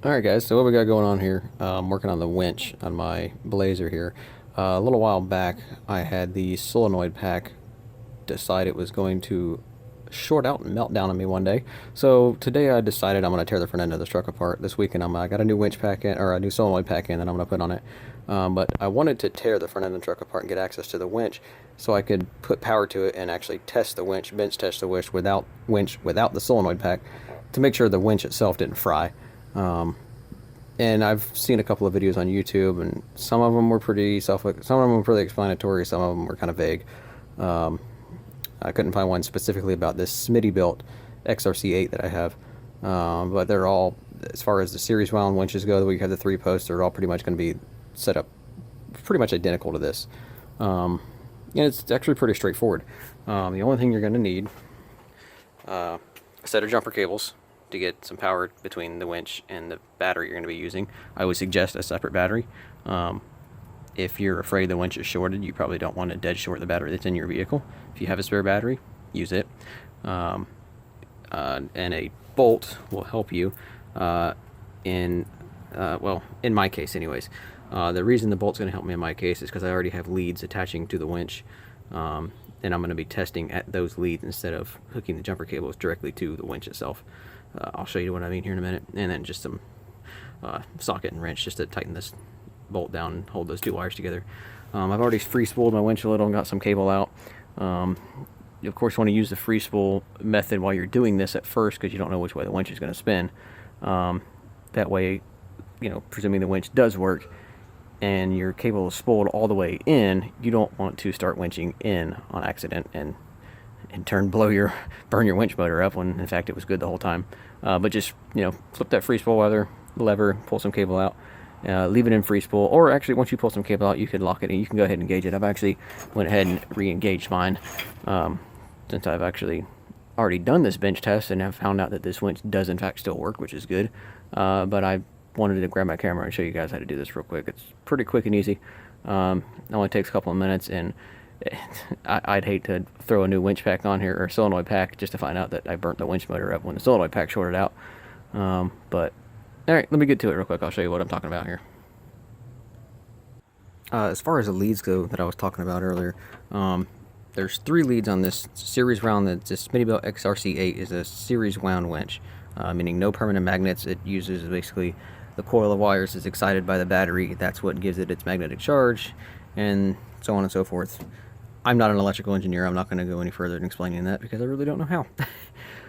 Alright guys, so what we got going on here, I'm working on the winch on my Blazer here. A little while back I had the solenoid pack decide it was going to short out and melt down on me one day. So today I decided I'm going to tear the front end of this truck apart. This weekend I got a new winch pack in, or a new solenoid pack in that I'm going to put on it. But I wanted to tear the front end of the truck apart and get access to the winch so I could put power to it and actually test the winch, bench test the winch without the solenoid pack to make sure the winch itself didn't fry. And I've seen a couple of videos on YouTube, and some of them were some of them were pretty explanatory, some of them were kind of vague. I couldn't find one specifically about this Smitty built XRC8 that I have, but they're all, as far as the series wound winches go, where you have the 3 posts, they're all pretty much going to be set up pretty much identical to this. And it's actually pretty straightforward. The only thing you're going to need a set of jumper cables to get some power between the winch and the battery you're going to be using. I would suggest a separate battery. If you're afraid the winch is shorted, you probably don't want to dead short the battery that's in your vehicle. If you have a spare battery, use it. And a bolt will help you well, in my case anyways. The reason the bolt's going to help me in my case is because I already have leads attaching to the winch. And I'm going to be testing at those leads instead of hooking the jumper cables directly to the winch itself. I'll show you what I mean here in a minute. And then just some socket and wrench just to tighten this bolt down and hold those 2 wires together. I've already free spooled my winch a little and got some cable out. You of course want to use the free spool method while you're doing this at first, because you don't know which way the winch is going to spin. That way, you know, presuming the winch does work and your cable is spooled all the way in, you don't want to start winching in on accident and in turn burn your winch motor up when in fact it was good the whole time. But just, you know, flip that free spool lever, pull some cable out, leave it in free spool, or actually once you pull some cable out you can lock it and you can go ahead and engage it. I've actually went ahead and re-engaged mine since I've actually already done this bench test and have found out that this winch does in fact still work, which is good. But I wanted to grab my camera and show you guys how to do this real quick. It's pretty quick and easy. It only takes a couple of minutes, and I'd hate to throw a new winch pack on here, or solenoid pack, just to find out that I burnt the winch motor up when the solenoid pack shorted out. But alright, let me get to it real quick. I'll show you what I'm talking about here. As far as the leads go that I was talking about earlier, there's 3 leads on this series wound. This Smittybilt XRC8 is a series wound winch, meaning no permanent magnets. It uses basically the coil of wires is excited by the battery. That's what gives it its magnetic charge, and so on and so forth. I'm not an electrical engineer. I'm not going to go any further in explaining that because I really don't know how.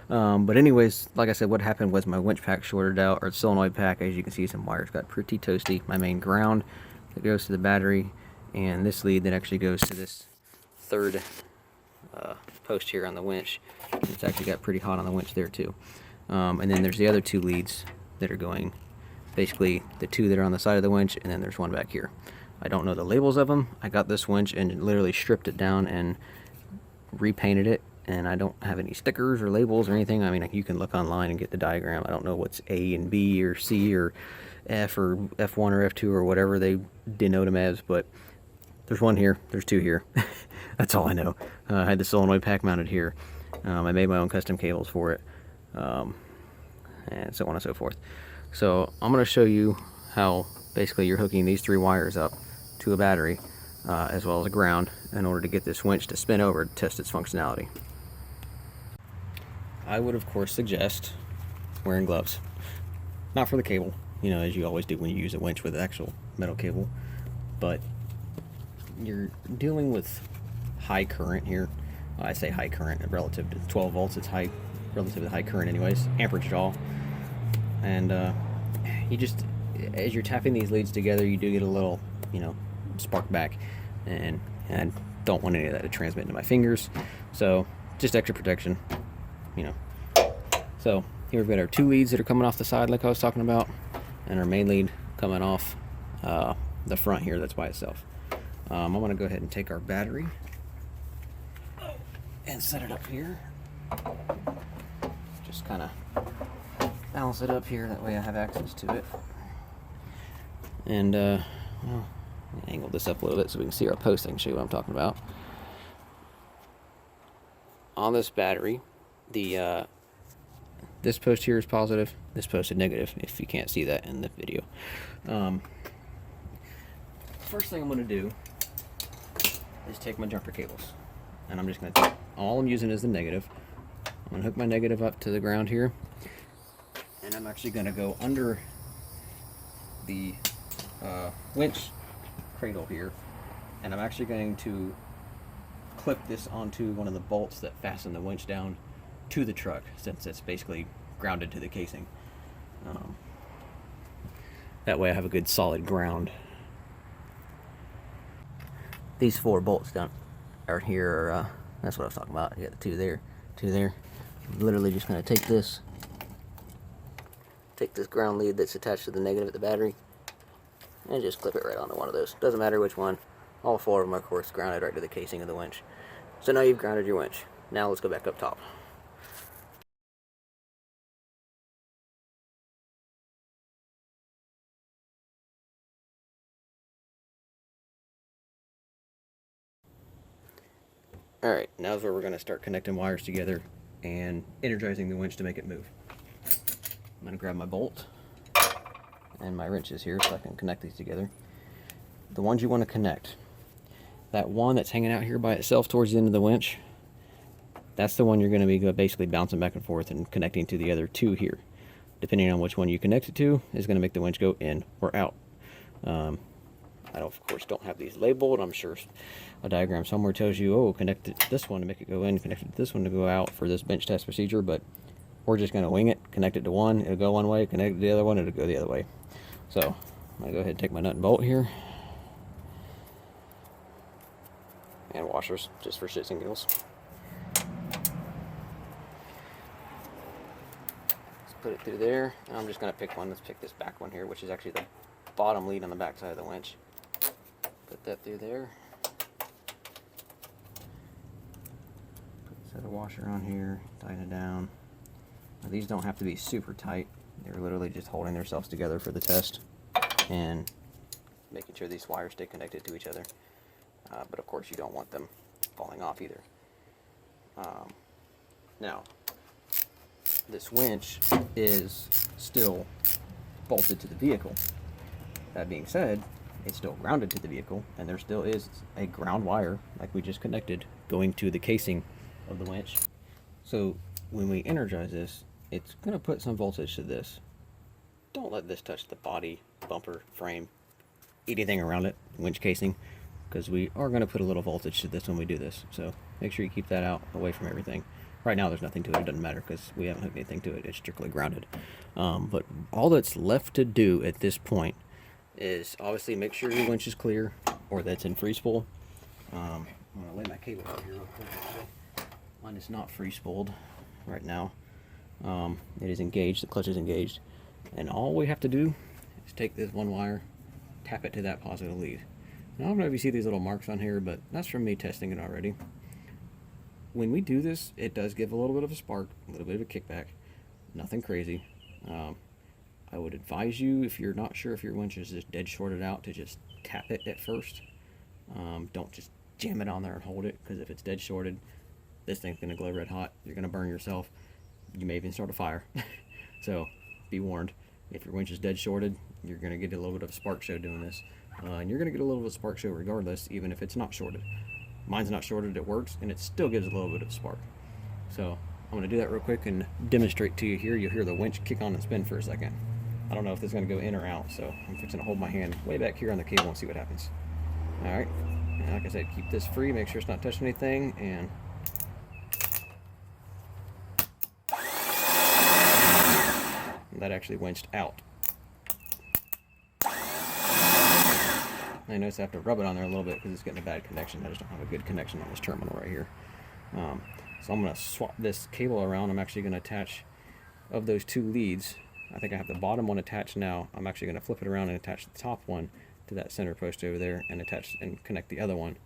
But anyways, like I said, what happened was my winch pack shorted out, or the solenoid pack. As you can see, some wires got pretty toasty. My main ground that goes to the battery, and this lead that actually goes to this 3rd post here on the winch. It's actually got pretty hot on the winch there too. And then there's the other 2 leads that are going, basically the 2 that are on the side of the winch, and then there's one back here. I don't know the labels of them. I got this winch and literally stripped it down and repainted it, and I don't have any stickers or labels or anything. I mean, you can look online and get the diagram. I don't know what's A and B or C or F or F1 or F2 or whatever they denote them as, but there's 1 here, there's 2 here. That's all I know. I had the solenoid pack mounted here. I made my own custom cables for it, and so on and so forth. So I'm going to show you how basically you're hooking these 3 wires up to a battery, as well as a ground, in order to get this winch to spin over to test its functionality. I would of course suggest wearing gloves. Not for the cable, you know, as you always do when you use a winch with actual metal cable, but you're dealing with high current here. I say high current relative to 12 volts. It's high, relatively high current anyways, amperage at all. And you just, as you're tapping these leads together, you do get a little, you know, spark back, and I don't want any of that to transmit into my fingers, so just extra protection, you know. So here we've got our 2 leads that are coming off the side like I was talking about, and our main lead coming off the front here that's by itself. I'm going to go ahead and take our battery and set it up here. Just kind of balance it up here, that way I have access to it. And well, angle this up a little bit so we can see our post. I can show you what I'm talking about. On this battery, this This post here is positive, this post is negative, if you can't see that in the video. First thing I'm going to do is take my jumper cables, and I'm just going to, all I'm using is the negative. I'm going to hook my negative up to the ground here, and I'm actually going to go under the winch cradle here, and I'm actually going to clip this onto one of the bolts that fasten the winch down to the truck, since it's basically grounded to the casing. That way I have a good solid ground. These 4 bolts down are here, that's what I was talking about. You got the 2 there, 2 there. I'm literally just going to take this ground lead that's attached to the negative at the battery and just clip it right onto one of those. Doesn't matter which one. All 4 of them are, of course, grounded right to the casing of the winch. So now you've grounded your winch. Now let's go back up top. Alright, now's where we're going to start connecting wires together and energizing the winch to make it move. I'm going to grab my bolt and my wrenches here so I can connect these together. The ones you want to connect, that one that's hanging out here by itself towards the end of the winch, that's the one you're going to be basically bouncing back and forth and connecting to the other 2 here. Depending on which one you connect it to is going to make the winch go in or out. I of course don't have these labeled. I'm sure a diagram somewhere tells you, oh, connect it to this one to make it go in, connect it to this one to go out for this bench test procedure, but we're just going to wing it. Connect it to one, it'll go one way, connect it to the other one, it'll go the other way. So I'm going to go ahead and take my nut and bolt here, and washers just for shits and giggles. Let's put it through there. I'm just going to pick one. Let's pick this back one here, which is actually the bottom lead on the back side of the winch. Put that through there. Set a washer on here, tighten it down. Now, these don't have to be super tight. They're literally just holding themselves together for the test and making sure these wires stay connected to each other. But of course you don't want them falling off either. Now, this winch is still bolted to the vehicle. That being said, it's still grounded to the vehicle, and there still is a ground wire, like we just connected, going to the casing of the winch. So when we energize this, it's going to put some voltage to this. Don't let this touch the body, bumper, frame, anything around it, winch casing, because we are going to put a little voltage to this when we do this. So make sure you keep that out away from everything. Right now there's nothing to it, it doesn't matter because we haven't hooked anything to it, it's strictly grounded. But all that's left to do at this point is obviously make sure your winch is clear or that's in free spool. I'm going to lay my cable out here real quick. Mine is not free spooled right now. It is engaged, the clutch is engaged, and all we have to do is take this one wire, tap it to that positive lead. Now, I don't know if you see these little marks on here, but that's from me testing it already. When we do this, it does give a little bit of a spark, a little bit of a kickback, nothing crazy. I would advise you, if you're not sure if your winch is just dead shorted out, to just tap it at first. Don't just jam it on there and hold it, because if it's dead shorted, this thing's going to glow red hot. You're going to burn yourself. You may even start a fire. So be warned. If your winch is dead shorted, you're going to get a little bit of a spark show doing this. And you're going to get a little bit of a spark show regardless, even if it's not shorted. Mine's not shorted, it works, and it still gives a little bit of spark. So I'm going to do that real quick and demonstrate to you here. You'll hear the winch kick on and spin for a second. I don't know if this is going to go in or out, so I'm fixing to hold my hand way back here on the cable and see what happens. Alright, and like I said, keep this free, make sure it's not touching anything, and that actually winched out. I notice I have to rub it on there a little bit because it's getting a bad connection. I just don't have a good connection on this terminal right here. So I'm going to swap this cable around. I'm actually going to attach, of those 2 leads, I think I have the bottom one attached now. I'm actually going to flip it around and attach the top one to that center post over there and attach and connect the other one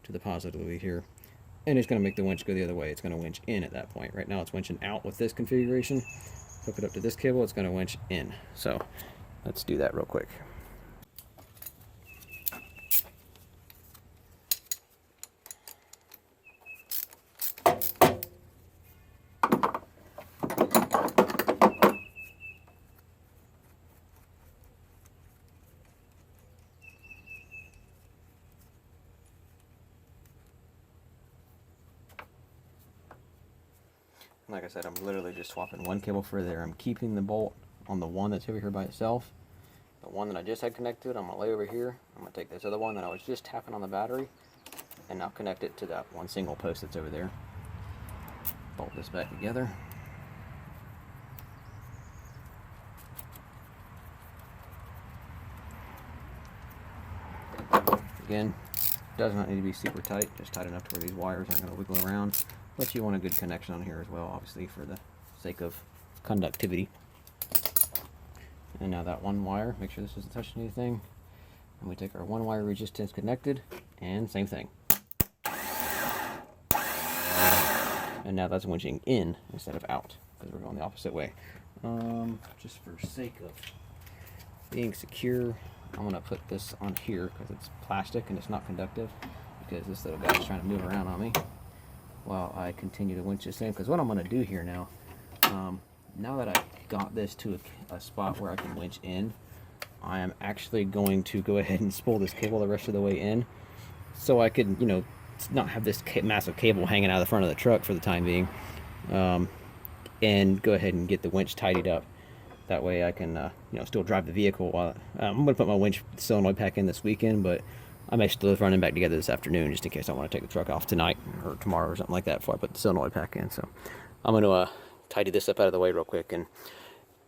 to the positive lead here. And it's going to make the winch go the other way. It's going to winch in at that point. Right now it's winching out with this configuration. Hook it up to this cable, it's going to winch in. So let's do that real quick. like I said, I'm literally just swapping one cable for there. I'm keeping the bolt on the one that's over here by itself. The one that I just had connected, I'm going to lay over here. I'm going to take this other one that I was just tapping on the battery, and now connect it to that one single post that's over there. Bolt this back together. Again, does not need to be super tight, just tight enough to where these wires aren't going to wiggle around. But you want a good connection on here as well, obviously, for the sake of conductivity. And now that one wire, make sure this isn't touching anything. And we take our one wire resistance connected, and same thing. And now that's winching in instead of out, because we're going the opposite way. Just for sake of being secure, I'm going to put this on here because it's plastic and it's not conductive, because this little guy's trying to move around on me while I continue to winch this in. Because what I'm going to do here now, now that I got this to a spot where I can winch in, I am actually going to go ahead and spool this cable the rest of the way in, so I could, you know, not have this massive cable hanging out of the front of the truck for the time being, and go ahead and get the winch tidied up. That way I can, you know, still drive the vehicle while I'm going to put my winch solenoid pack in this weekend, but I may still run them back together this afternoon just in case I want to take the truck off tonight or tomorrow or something like that before I put the solenoid pack in. So I'm going to tidy this up out of the way real quick and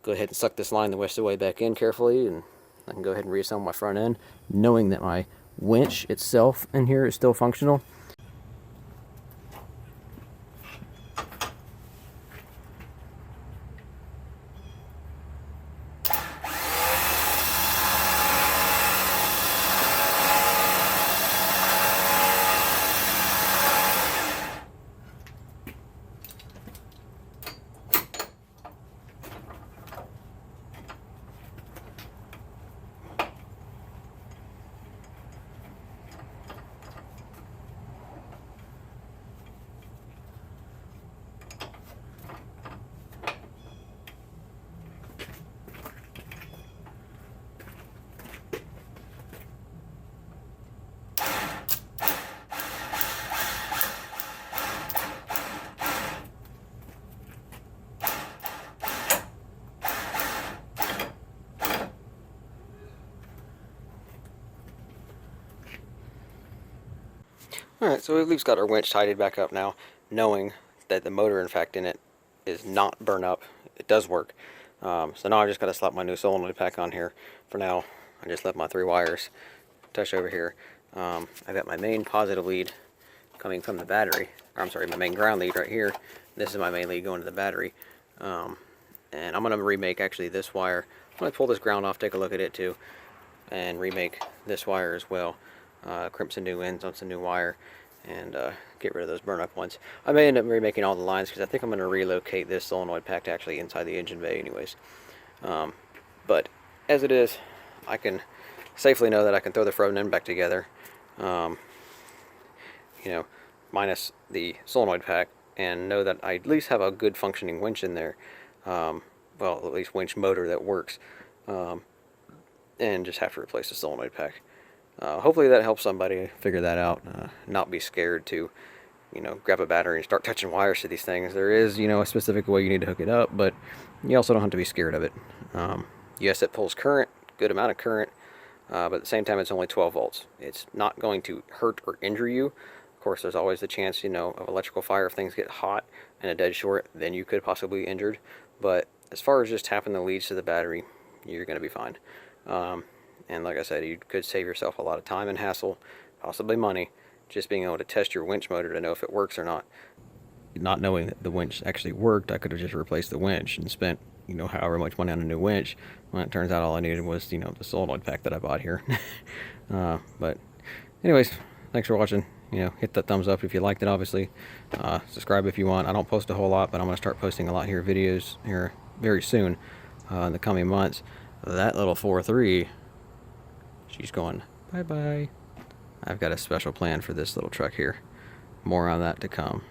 go ahead and suck this line the rest of the way back in carefully, and I can go ahead and reassemble my front end, knowing that my winch itself in here is still functional. Alright, so we've at least got our winch tidied back up now, knowing that the motor, in fact, in it is not burnt up. It does work. So now I've just got to slap my new solenoid pack on here. For now, I just left my 3 wires touch over here. I've got my main positive lead coming from the battery. Or I'm sorry, my main ground lead right here. This is my main lead going to the battery. And I'm going to remake, actually, this wire. I'm going to pull this ground off, take a look at it too, and remake this wire as well. Crimp some new ends on some new wire, and get rid of those burn up ones. I may end up remaking all the lines because I think I'm going to relocate this solenoid pack to actually inside the engine bay anyways. But as it is, I can safely know that I can throw the front end back together, you know, minus the solenoid pack, and know that I at least have a good functioning winch in there. Well, at least winch motor that works, and just have to replace the solenoid pack. Hopefully that helps somebody figure that out. Not be scared to, you know, grab a battery and start touching wires to these things. There is, you know, a specific way you need to hook it up, but you also don't have to be scared of it. Yes, it pulls current, good amount of current, but at the same time it's only 12 volts. It's not going to hurt or injure you. Of course, there's always the chance, you know, of electrical fire. If things get hot and a dead short, then you could possibly be injured. But as far as just tapping the leads to the battery, you're going to be fine. And like I said, you could save yourself a lot of time and hassle, possibly money, just being able to test your winch motor to know if it works or not. Not knowing that the winch actually worked, I could have just replaced the winch and spent, you know, however much money on a new winch. When it turns out all I needed was, you know, the solenoid pack that I bought here. But anyways, thanks for watching. You know, hit that thumbs up if you liked it, obviously. Subscribe if you want. I don't post a whole lot, but I'm going to start posting a lot here, videos here very soon, in the coming months. That little 4.3, she's going bye-bye. I've got a special plan for this little truck here. More on that to come.